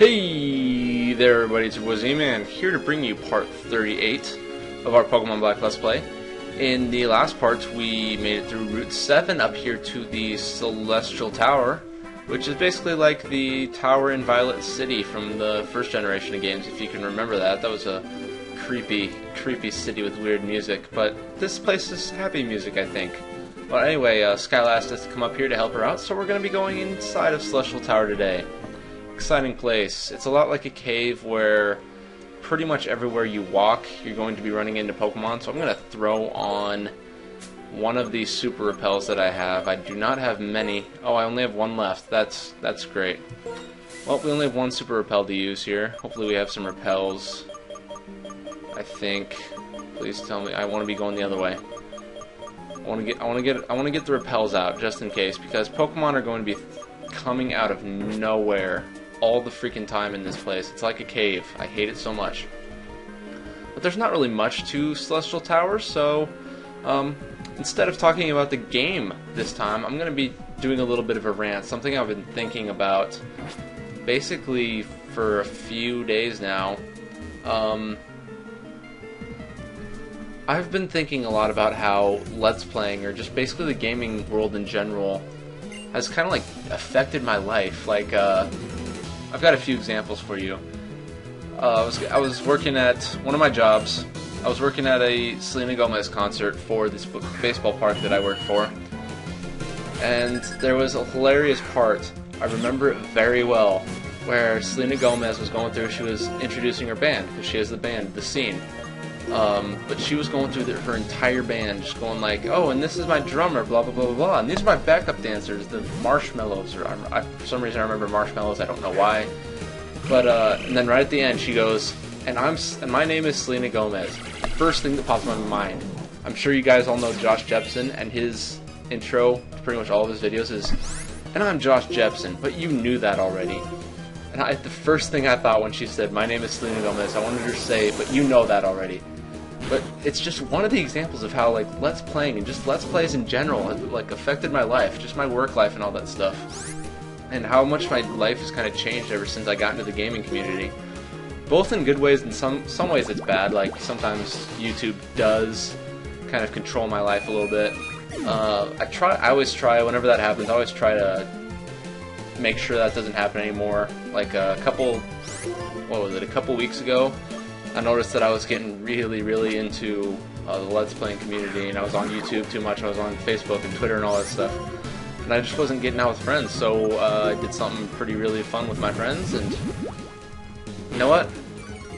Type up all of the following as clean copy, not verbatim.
Hey there everybody, it's your boy Z-Man here to bring you part 38 of our Pokemon Black Let's Play. In the last part we made it through Route 7 up here to the Celestial Tower, which is basically like the tower in Violet City from the first generation of games, if you can remember that. That was a creepy city with weird music, but this place is happy music, I think. Well, anyway, Skylar asked us to come up here to help her out, so we're going to be going inside of Celestial Tower today. Exciting place. It's a lot like a cave where pretty much everywhere you walk you're going to be running into Pokemon, so I'm going to throw on one of these super repels that I have. I do not have many. Oh, I only have one left. That's great. Well, we only have one super repel to use here. Hopefully we have some repels. I think. Please tell me. I want to be going the other way. I want to get the repels out just in case, because Pokemon are going to be coming out of nowhere all the freaking time in this place. It's like a cave. I hate it so much. But there's not really much to Celestial Tower, so instead of talking about the game this time, I'm going to be doing a little bit of a rant, something I've been thinking about basically for a few days now. I've been thinking a lot about how Let's Playing, or just basically the gaming world in general, has kind of like affected my life. Like, I've got a few examples for you. I was working at one of my jobs. I was working at a Selena Gomez concert for this baseball park that I work for. And there was a hilarious part, I remember it very well, where Selena Gomez was going through, she was introducing her band, because she has the band, the scene. But she was going through her entire band, just going like, oh, and this is my drummer, blah, blah, blah, blah, blah, and these are my backup dancers, the Marshmallows, or for some reason I remember Marshmallows, I don't know why. But, and then right at the end she goes, and my name is Selena Gomez. First thing that pops in my mind, I'm sure you guys all know Josh Jepson, and his intro to pretty much all of his videos is, and I'm Josh Jepson, but you knew that already. And the first thing I thought when she said, my name is Selena Gomez, I wanted her to say, but you know that already. But it's just one of the examples of how, like, Let's Playing and just Let's Plays in general have, like, affected my life, just my work life and all that stuff. And how much my life has kind of changed ever since I got into the gaming community. Both in good ways, and some ways it's bad. Like, sometimes YouTube does kind of control my life a little bit. I always try, whenever that happens, I always try to make sure that doesn't happen anymore. Like a couple weeks ago, I noticed that I was getting really into the Let's Playing community, and I was on YouTube too much, I was on Facebook and Twitter and all that stuff, and I just wasn't getting out with friends, so I did something really fun with my friends, and you know what?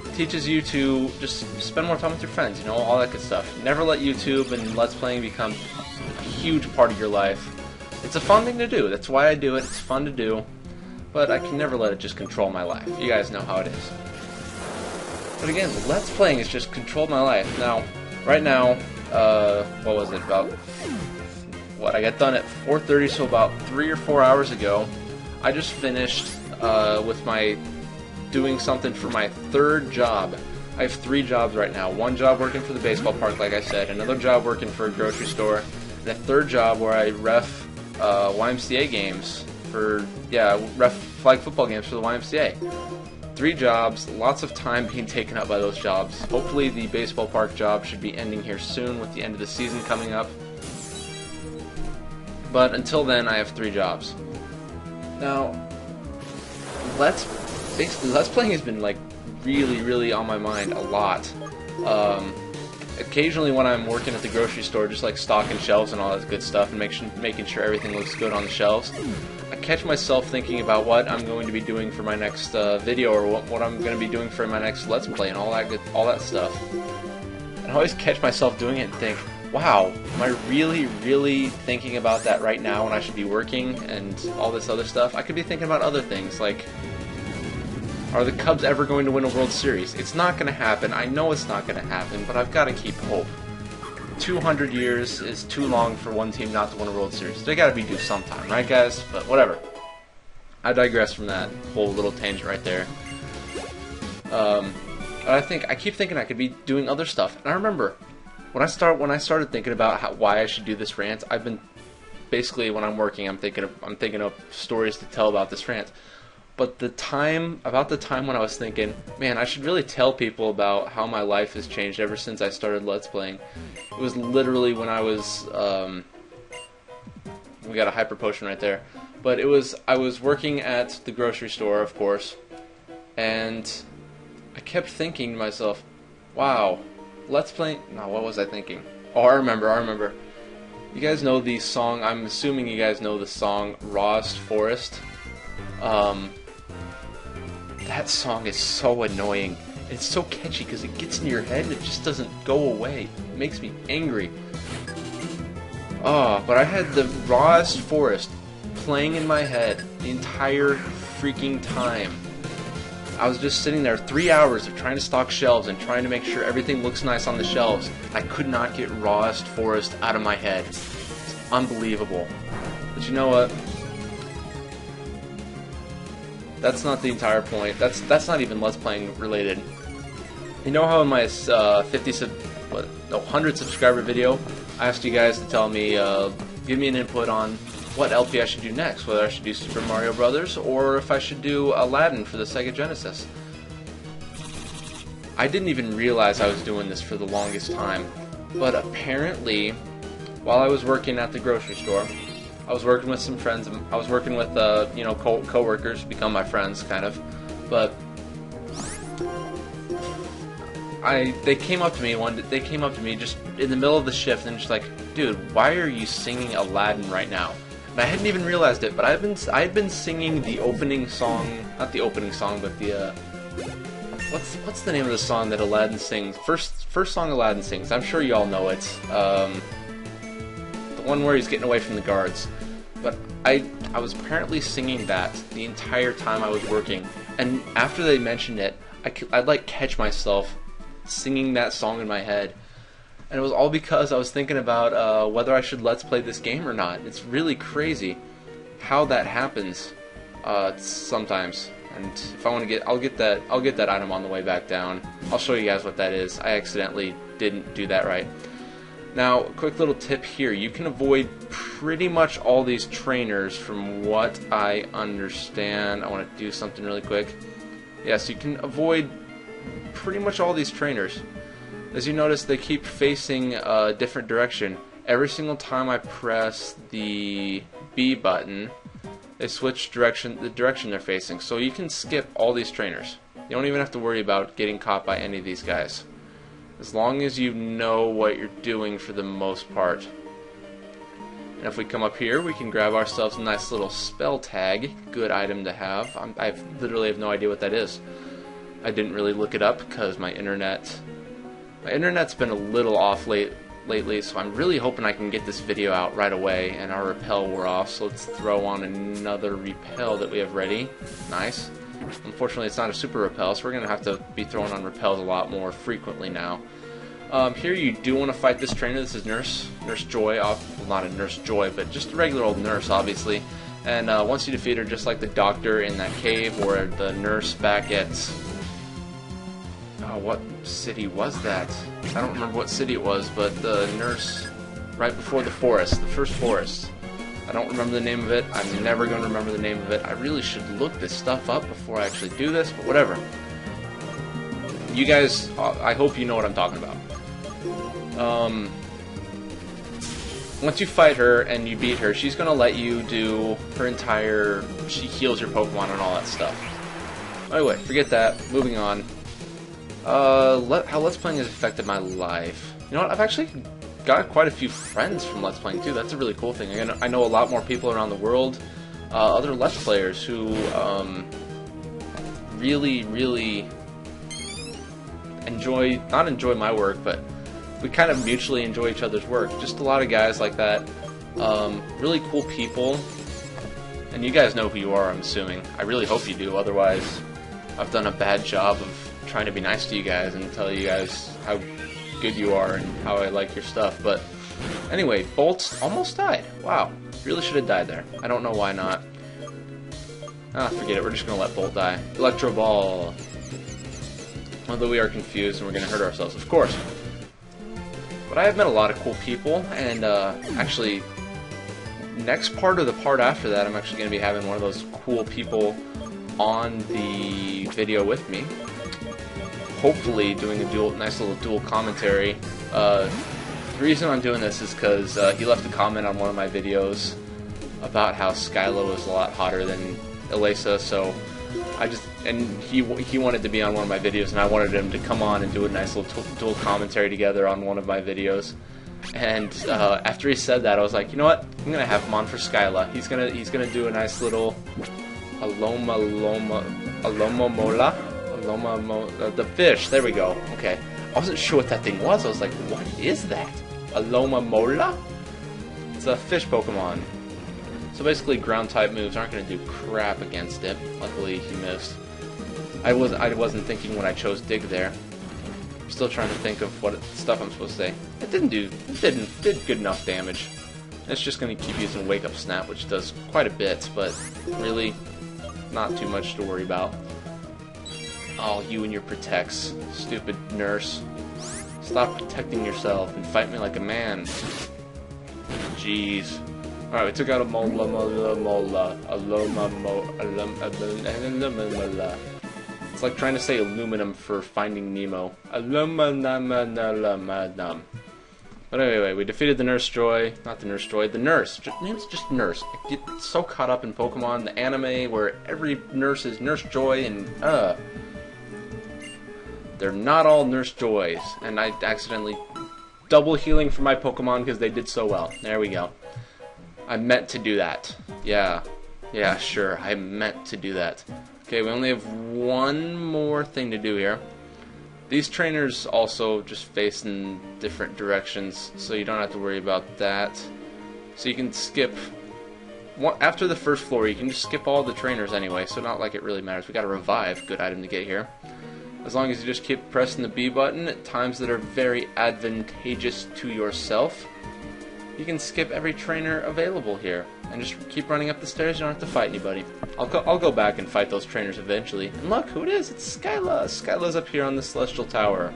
It teaches you to just spend more time with your friends, you know, all that good stuff. Never let YouTube and Let's Playing become a huge part of your life. It's a fun thing to do, that's why I do it, it's fun to do, but I can never let it just control my life. You guys know how it is. But again, Let's Playing has just controlled my life. Now, right now, what was it, I got done at 4:30, so about 3 or 4 hours ago, I just finished with doing something for my third job. I have 3 jobs right now. One job working for the baseball park, like I said, another job working for a grocery store, and a third job where I ref YMCA games ref flag football games for the YMCA. 3 jobs, lots of time being taken up by those jobs. Hopefully the baseball park job should be ending here soon with the end of the season coming up. But until then, I have 3 jobs. Now, Let's Playing has been like really on my mind a lot. Occasionally when I'm working at the grocery store, just like stocking shelves and all that good stuff and making sure everything looks good on the shelves, I catch myself thinking about what I'm going to be doing for my next video, or what I'm going to be doing for my next Let's Play and all that stuff. And I always catch myself doing it and think, wow, am I really thinking about that right now when I should be working and all this other stuff? I could be thinking about other things, like, are the Cubs ever going to win a World Series? It's not going to happen. I know it's not going to happen, but I've got to keep hope. 200 years is too long for one team not to win a World Series. They got to be due sometime, right, guys? But whatever. I digress from that whole little tangent right there. I keep thinking I could be doing other stuff, and I remember when I started thinking about why I should do this rant. I've been basically, when I'm working, I'm thinking of stories to tell about this rant. But about the time when I was thinking, man, I should really tell people about how my life has changed ever since I started Let's Playing. It was literally when I was, we got a hyper potion right there. But I was working at the grocery store, of course, and I kept thinking to myself, wow, Let's Play, no, what was I thinking? Oh, I remember. You guys know the song, I'm assuming you guys know the song, Rawest Forest. That song is so annoying. It's so catchy because it gets in your head and it just doesn't go away. It makes me angry. Oh, but I had the Rawest Forest playing in my head the entire freaking time. I was just sitting there 3 hours of trying to stock shelves and trying to make sure everything looks nice on the shelves. I could not get Rawest Forest out of my head. It's unbelievable. But you know what? That's not the entire point. That's not even Let's Playing related. You know how in my 100 subscriber video, I asked you guys to tell me, give me an input on what LP I should do next, whether I should do Super Mario Brothers or if I should do Aladdin for the Sega Genesis. I didn't even realize I was doing this for the longest time, but apparently, while I was working at the grocery store, I was working with some friends. I was working with, you know, co-workers, become my friends, kind of. But they came up to me They came up to me just in the middle of the shift and just like, dude, why are you singing Aladdin right now? And I hadn't even realized it, but I had been singing the opening song, not the opening song, but the what's the name of the song that Aladdin sings? First song Aladdin sings. I'm sure you all know it. The one where he's getting away from the guards. But I was apparently singing that the entire time I was working, and after they mentioned it, I'd like catch myself singing that song in my head, and it was all because I was thinking about whether I should Let's Play this game or not. It's really crazy how that happens sometimes. And if I want to I'll get that item on the way back down. I'll show you guys what that is. I accidentally didn't do that right. Now, a quick little tip here. You can avoid pretty much all these trainers from what I understand. I want to do something really quick. Yes, you can avoid pretty much all these trainers. As you notice, they keep facing a different direction. Every single time I press the B button, they switch the direction they're facing. So you can skip all these trainers. You don't even have to worry about getting caught by any of these guys, as long as you know what you're doing for the most part. And if we come up here, we can grab ourselves a nice little spell tag. Good item to have. I literally have no idea what that is. I didn't really look it up because my internet's been a little off lately, so I'm really hoping I can get this video out right away. And our repel wore off, so let's throw on another repel that we have ready. Nice. Unfortunately, it's not a super repel, so we're going to have to be throwing on repels a lot more frequently now. Here you do want to fight this trainer. This is Nurse Joy. Well, not a Nurse Joy, but just a regular old nurse, obviously. And once you defeat her, just like the doctor in that cave or the nurse back at... Oh, what city was that? I don't remember what city it was, but the nurse right before the forest, the first forest. I don't remember the name of it. I'm never going to remember the name of it. I really should look this stuff up before I actually do this, but whatever. You guys, I hope you know what I'm talking about. Once you fight her and you beat her, she's going to let you do her entire... She heals your Pokemon and all that stuff. Anyway, forget that. Moving on. How Let's Playing has affected my life. You know what? I've actually got quite a few friends from Let's Playing too. That's a really cool thing. I know a lot more people around the world, other Let's Players who really not enjoy my work, but we kind of mutually enjoy each other's work. Just a lot of guys like that. Really cool people. And you guys know who you are, I'm assuming. I really hope you do, otherwise I've done a bad job of trying to be nice to you guys and tell you guys how good you are and how I like your stuff. But anyway, Bolt almost died. Wow, really should have died there. I don't know why not. Forget it, we're just gonna let Bolt die. Electro Ball. Although we are confused and we're gonna hurt ourselves, of course. But I have met a lot of cool people, and actually, next part or the part after that, I'm actually gonna be having one of those cool people on the video with me. Hopefully doing a nice little dual commentary. The reason I'm doing this is because he left a comment on one of my videos about how Skylar was a lot hotter than Elisa, so he wanted to be on one of my videos, and I wanted him to come on and do a nice little dual commentary together on one of my videos. And after he said that, I was like, you know what? I'm gonna have him on for Skylar. He's gonna do a nice little the fish. There we go. Okay. I wasn't sure what that thing was. I was like, what is that? Alomomola? It's a fish Pokemon. So basically, ground type moves aren't going to do crap against it. Luckily, he missed. I wasn't thinking when I chose Dig there. I'm still trying to think of what stuff I'm supposed to say. It did good enough damage. It's just going to keep using Wake Up Snap, which does quite a bit, but really not too much to worry about. Oh, you and your protects, stupid nurse. Stop protecting yourself and fight me like a man. Jeez. Alright, we took out a mola. It's like trying to say aluminum for Finding Nemo. But anyway, we defeated the Nurse Joy. Not the Nurse Joy, the Nurse. Name's just Nurse. I get so caught up in Pokemon, the anime, where every nurse is Nurse Joy, and they're not all Nurse Joys. And I accidentally double healing for my Pokemon because they did so well. There we go. I meant to do that. Yeah, sure, I meant to do that. Okay, we only have one more thing to do here. These trainers also just face in different directions, so you don't have to worry about that. So you can skip... After the first floor, you can just skip all the trainers anyway, so not like it really matters. We got a revive, good item to get here. As long as you just keep pressing the B button at times that are very advantageous to yourself, you can skip every trainer available here, and just keep running up the stairs. You don't have to fight anybody. I'll go back and fight those trainers eventually. And look, who it is? It's Skylar. Skylar's up here on the Celestial Tower.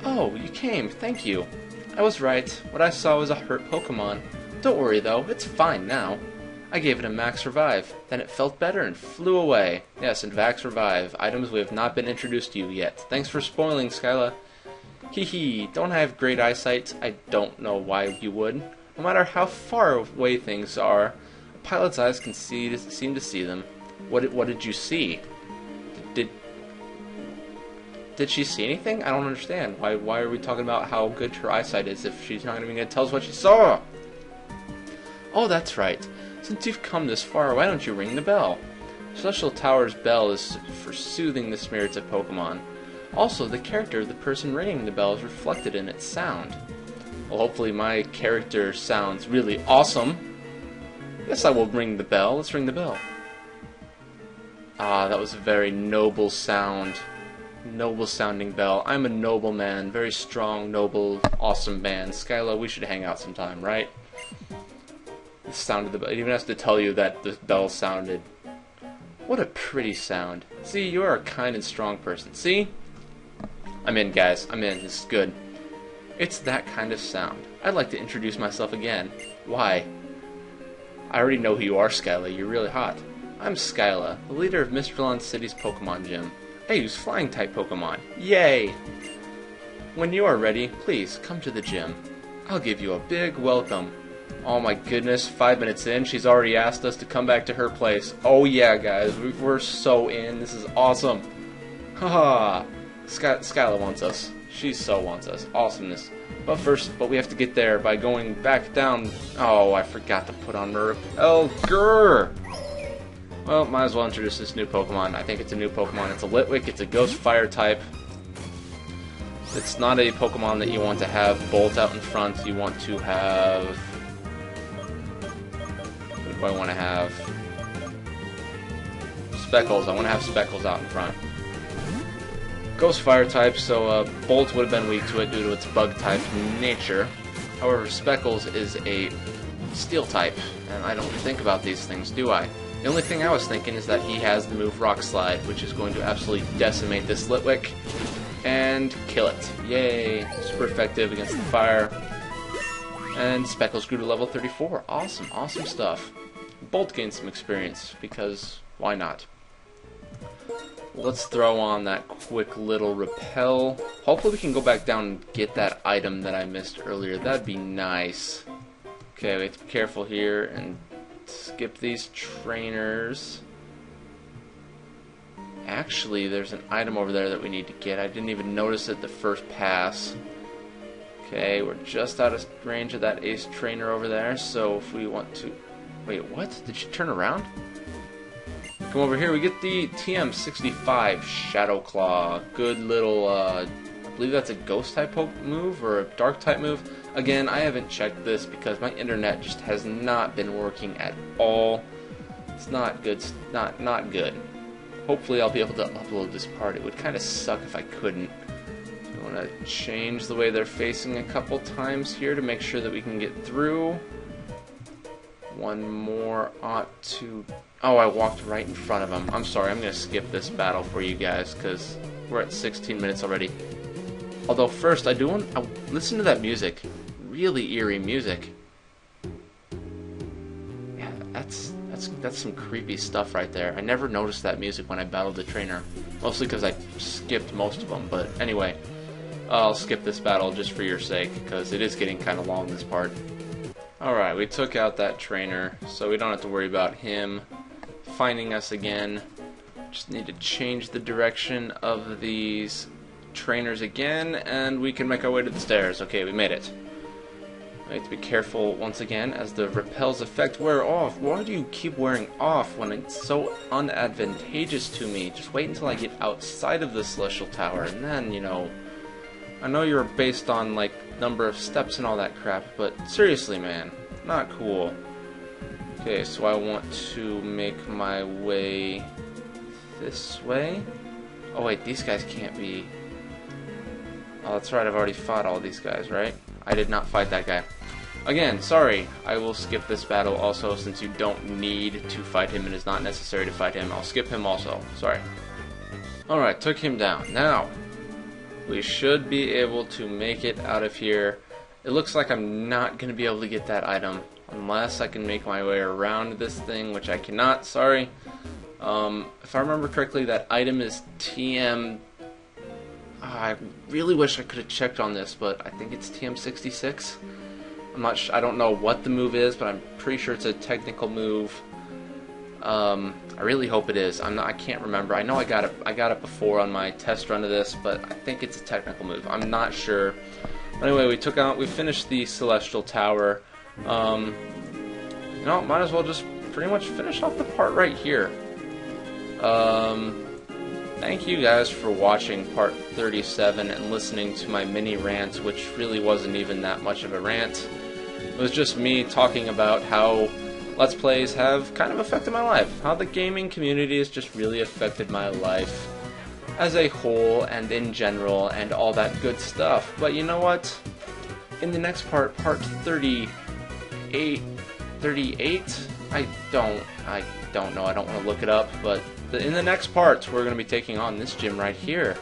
Oh, you came. Thank you. I was right. What I saw was a hurt Pokemon. Don't worry though, it's fine now. I gave it a max revive. Then it felt better and flew away. Yes, and Vax Revive. Items we have not been introduced to you yet. Thanks for spoiling, Skylar. Hee, don't I have great eyesight? I don't know why you would. No matter how far away things are, a pilot's eyes can seem to see them. What did you see? Did she see anything? I don't understand. Why are we talking about how good her eyesight is if she's not even going to tell us what she saw? Oh, that's right. Since you've come this far, why don't you ring the bell? Celestial Tower's bell is for soothing the spirits of Pokemon. Also, the character of the person ringing the bell is reflected in its sound. Well, hopefully my character sounds really awesome. Yes, I will ring the bell. Let's ring the bell. Ah, that was a very noble sound. Noble sounding bell. I'm a noble man. Very strong, noble, awesome man. Skylar, we should hang out sometime, right? The sound of the bell. It even has to tell you that the bell sounded. What a pretty sound. See, you are a kind and strong person. See? I'm in, guys. I'm in. This is good. It's that kind of sound. I'd like to introduce myself again. Why? I already know who you are, Skylar. You're really hot. I'm Skylar, the leader of Mistral City's Pokemon Gym. I use Flying-type Pokemon. Yay! When you are ready, please come to the gym. I'll give you a big welcome. Oh my goodness, 5 minutes in, she's already asked us to come back to her place. Oh yeah, guys, we're so in. This is awesome. Haha. Skylar wants us. She so wants us. Awesomeness. But we have to get there by going back down. Oh, I forgot to put on her. Oh, grrr! Well, might as well introduce this new Pokemon. I think it's a new Pokemon. It's a Litwick. It's a Ghost Fire type. It's not a Pokemon that you want to have Bolt out in front. You want to have... What do I want to have? Speckles. I want to have Speckles out in front. Ghost Fire type, so Bolt would have been weak to it due to its bug type nature. However, Speckles is a Steel type, and I don't think about these things, do I? The only thing I was thinking is that he has the move Rock Slide, which is going to absolutely decimate this Litwick and kill it. Yay! Super effective against the fire. And Speckles grew to level 34. Awesome, awesome stuff. both gain some experience, because why not? Let's throw on that quick little repel. Hopefully we can go back down and get that item that I missed earlier. That'd be nice. Okay, we have to be careful here and skip these trainers. Actually, there's an item over there that we need to get. I didn't even notice it the first pass. Okay, we're just out of range of that ace trainer over there, so if we want to... Wait, what? Did she turn around? Come over here, we get the TM65 Shadow Claw. Good little, I believe that's a ghost type move or a dark type move. Again, I haven't checked this because my internet just has not been working at all. It's not good, not good. Hopefully I'll be able to upload this part. It would kind of suck if I couldn't. I want to change the way they're facing a couple times here to make sure that we can get through. One more ought to... Oh, I walked right in front of him. I'm sorry, I'm going to skip this battle for you guys because we're at 16 minutes already. Although first, I do want to listen to that music. Really eerie music. Yeah, that's some creepy stuff right there. I never noticed that music when I battled the trainer. Mostly because I skipped most of them. But anyway, I'll skip this battle just for your sake because it is getting kind of long, this part. Alright, we took out that trainer, so we don't have to worry about him finding us again. Just need to change the direction of these trainers again, and we can make our way to the stairs. Okay, we made it. We have to be careful once again as the repel's effect wear off. Why do you keep wearing off when it's so unadvantageous to me? Just wait until I get outside of the Celestial Tower, and then, you know... I know you're based on, like, number of steps and all that crap, but seriously, man, not cool. Okay, so I want to make my way this way. Oh wait, these guys can't be... Oh, that's right, I've already fought all these guys, right? I did not fight that guy. Again, sorry, I will skip this battle also, since you don't need to fight him and it's not necessary to fight him. I'll skip him also, sorry. Alright, took him down. Now, we should be able to make it out of here. It looks like I'm not going to be able to get that item unless I can make my way around this thing, which I cannot, sorry. If I remember correctly, that item is TM... I really wish I could have checked on this, but I think it's TM66. I'm not sure, I don't know what the move is, but I'm pretty sure it's a technical move. I really hope it is. I can't remember. I know I got it before on my test run of this, but I think it's a technical move. I'm not sure. Anyway, we finished the Celestial Tower. You know, might as well just pretty much finish off the part right here. Thank you guys for watching part 37 and listening to my mini rant, which really wasn't even that much of a rant. It was just me talking about how Let's Plays have kind of affected my life, how the gaming community has just really affected my life as a whole and in general and all that good stuff. But you know what? In the next part, part 38, I don't know, I don't want to look it up, but in the next part, we're going to be taking on this gym right here,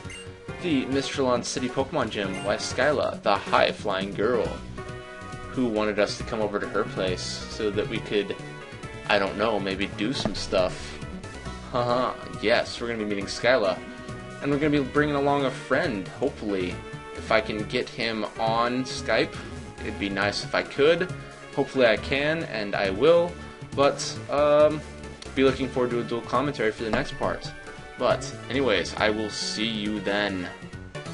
the Mistralon City Pokemon Gym by Skylar, the high-flying girl, who wanted us to come over to her place so that we could, I don't know, maybe do some stuff. Haha, yes, we're going to be meeting Skylar, and we're going to be bringing along a friend, hopefully. If I can get him on Skype, it'd be nice if I could. Hopefully I can, and I will, but, be looking forward to a dual commentary for the next part. But, anyways, I will see you then.